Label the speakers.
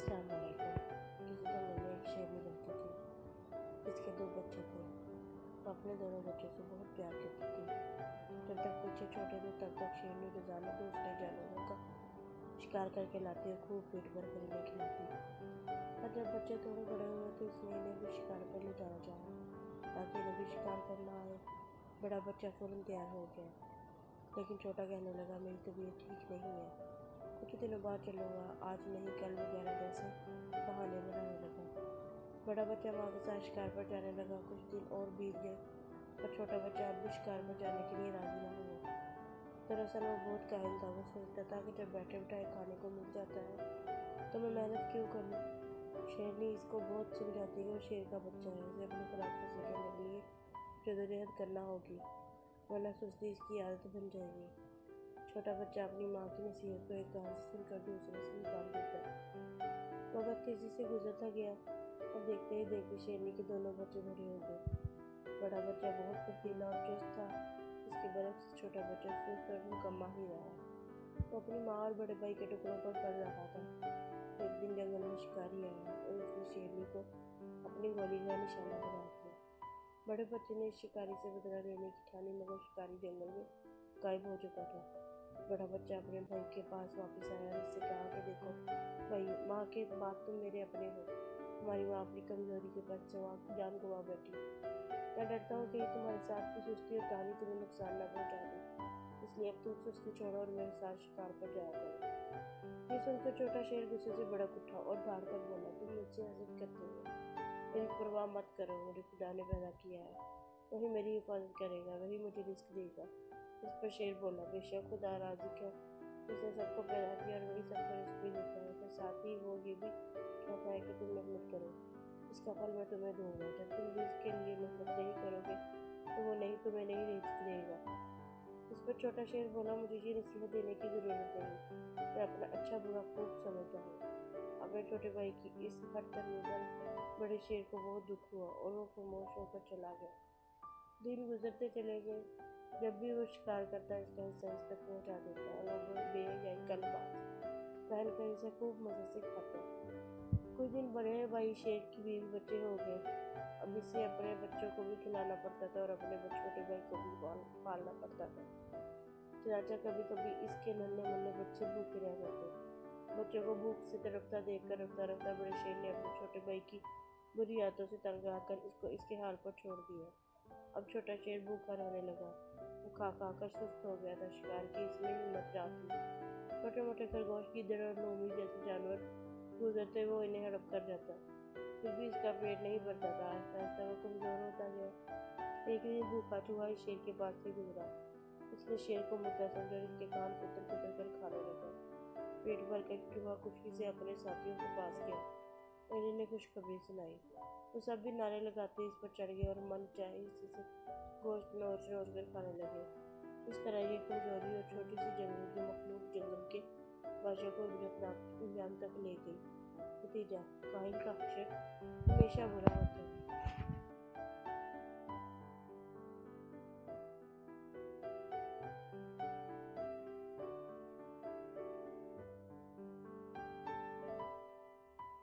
Speaker 1: अस्सलाम वालेकुम। किसी जंगल में एक शेरनी रहती थी। इसके 2 बच्चे थे। वो अपने दोनों बच्चों से बहुत प्यार करती थी। जब तक बच्चे छोटे थे तब तक शेरनी रोजाना दूसरे जानवरों का शिकार करके लाती और खूब पेट भर कर इन्हें खिलाती। पर जब बच्चे थोड़े बड़े हुए तो इसने इन्हें भी शिकार पर ले जाना चाहा ताकि इन्हें भी शिकार करना आए। बड़ा बच्चा फौरन तैयार हो गया, लेकिन छोटा कहने लगा, मेरी तबीयत ठीक नहीं है, कुछ दिनों बाद चलूँगा, आज नहीं कल वगैरह जैसे बहाने बनाने लगा। बड़ा बच्चा माँ के साथ शिकार पर जाने लगा। कुछ दिन और बीत गए, पर छोटा बच्चा अब भी शिकार पर जाने के लिए राजी न हुआ। दरअसल वो बहुत काहिल था। वो सोचता था कि जब बैठे बिठाए खाने को मिल जाता है तो मैं मेहनत क्यों करूँ। शेरनी इसको बहुत समझाती है, वो शेर का बच्चा है, उसे अपनी खुराक हासिल करने के लिए जद्दोजहद करना होगी, वरना सुस्ती इसकी आदत बन जाएगी। छोटा बच्चा अपनी माँ की नसीहत को एक कान से सुनकर दूसरे से निकाल देता। वक्त तेजी से गुजरता गया और देखते ही देखते शेरनी के दोनों बच्चे बड़े हो गए। बड़ा बच्चा बहुत फुर्तीला और चुस्त था। इसके बरक्स छोटा बच्चा सुस्त और निकम्मा ही रहा। वो अपनी माँ और बड़े भाई के टुकड़ों पर पड़ रहा था। एक दिन जंगल में शिकारी आया और उसने शेरनी को अपनी गोली का निशाना बना दिया। बड़े बच्चे ने इस शिकारी से बदला लेने की ठानी, मगर शिकारी जंगल में गायब हो चुका था। बड़ा बच्चा अपने भाई के पास वापस आया और उससे कहा कि देखो भाई, माँ के बाद तुम मेरे अपने हो। हमारी माँ अपनी कमजोरी के पास जान गंवा बैठी। मैं डरता हूँ कि तुम्हारे साथ की सुस्ती और कहानी तुम्हें नुकसान न पहुँचा दे, इसलिए अब तुम सुस्ती छोड़ो और मेरे साथ शिकार पर जाया करो। ये सुनकर छोटा शेर गुस्से से भड़क उठा और भाग कर बोला, तुम मुझसे हसद करते हो, मेरी परवाह मत करो, मुझे खुदा ने पैदा किया है, वही मेरी हिफाजत करेगा, वही मुझे रिस्क देगा। इस पर शेर बोला, बेशक खुदा राज़िक है, जिसने सबको पैदा किया और वही सबको रिस्क भी देता है, पर साथ ही वो ये भी कहता है कि तुम मेहनत करो, इसका फल मैं तुम्हें दूंगा। जब तुम रिस्क के लिए मेहनत नहीं करोगे तो वो तुम्हें नहीं रिस्क देगा। इस पर छोटा शेर बोला, मुझे ये नसीहत देने की ज़रूरत नहीं, मैं अपना अच्छा बुरा खूब समझता हूँ। अपने छोटे भाई की इस हट करने पर बड़े शेर को बहुत दुख हुआ और वो खामोश होकर चला गया। दिन गुजरते चले गए। जब भी वो शिकार करता इसका हिस्सा इस तक पहुँचा देता और वो बेहयाई कलबाज पहन कर इसे खूब मज़े से खाता। कुछ दिन बड़े भाई शेर की बीवी बच्चे हो गए। अब इसे अपने बच्चों को भी खिलाना पड़ता था और अपने छोटे भाई को भी पालना पड़ता था। चनाचा कभी कभी इसके नन्हे मुन्ने बच्चे भूखे रह जाते। बच्चों को भूख से तड़पता देखकर रफ्ता रफ्ता बड़े शेर ने अपने छोटे भाई की बुरी आदतों से तंग आकर इसको इसके हाल पर छोड़ दिया। अब छोटा शेर भूखा रहने लगा। वो खा खा कर सुस्त हो गया था। शिकार की इसमें हिम्मत ना थी। छोटे मोटे खरगोश, गिद्दड़ और लोमड़ी जैसे जानवर गुजरते वो इन्हें हड़प कर जाता, फिर भी इसका पेट नहीं भरता था। आहिस्ता आहिस्ता वो कमज़ोर होता गया। एक दिन भूखा चूहा इस शेर के पास से गुजरा। इसने शेर को मुद्दा समझा और इसके कान कुतर कुतर कर खाने लगा। पेट भर कर चूहा खुशी से अपने साथियों के पास गया और इन्हें खुशखबरी सुनाई। वो सब भी नारे लगाते इस पर चढ़ गए और मन चाहे हिस्से से गोश्त नोच नोच कर खाने लगे। इस तरह ये कमजोरी और छोटी सी जंगल की मखलूक जंगल के बादशाह को इंजाम तक ले गई। नतीजा, काहिल का हशर हमेशा बुरा होता है।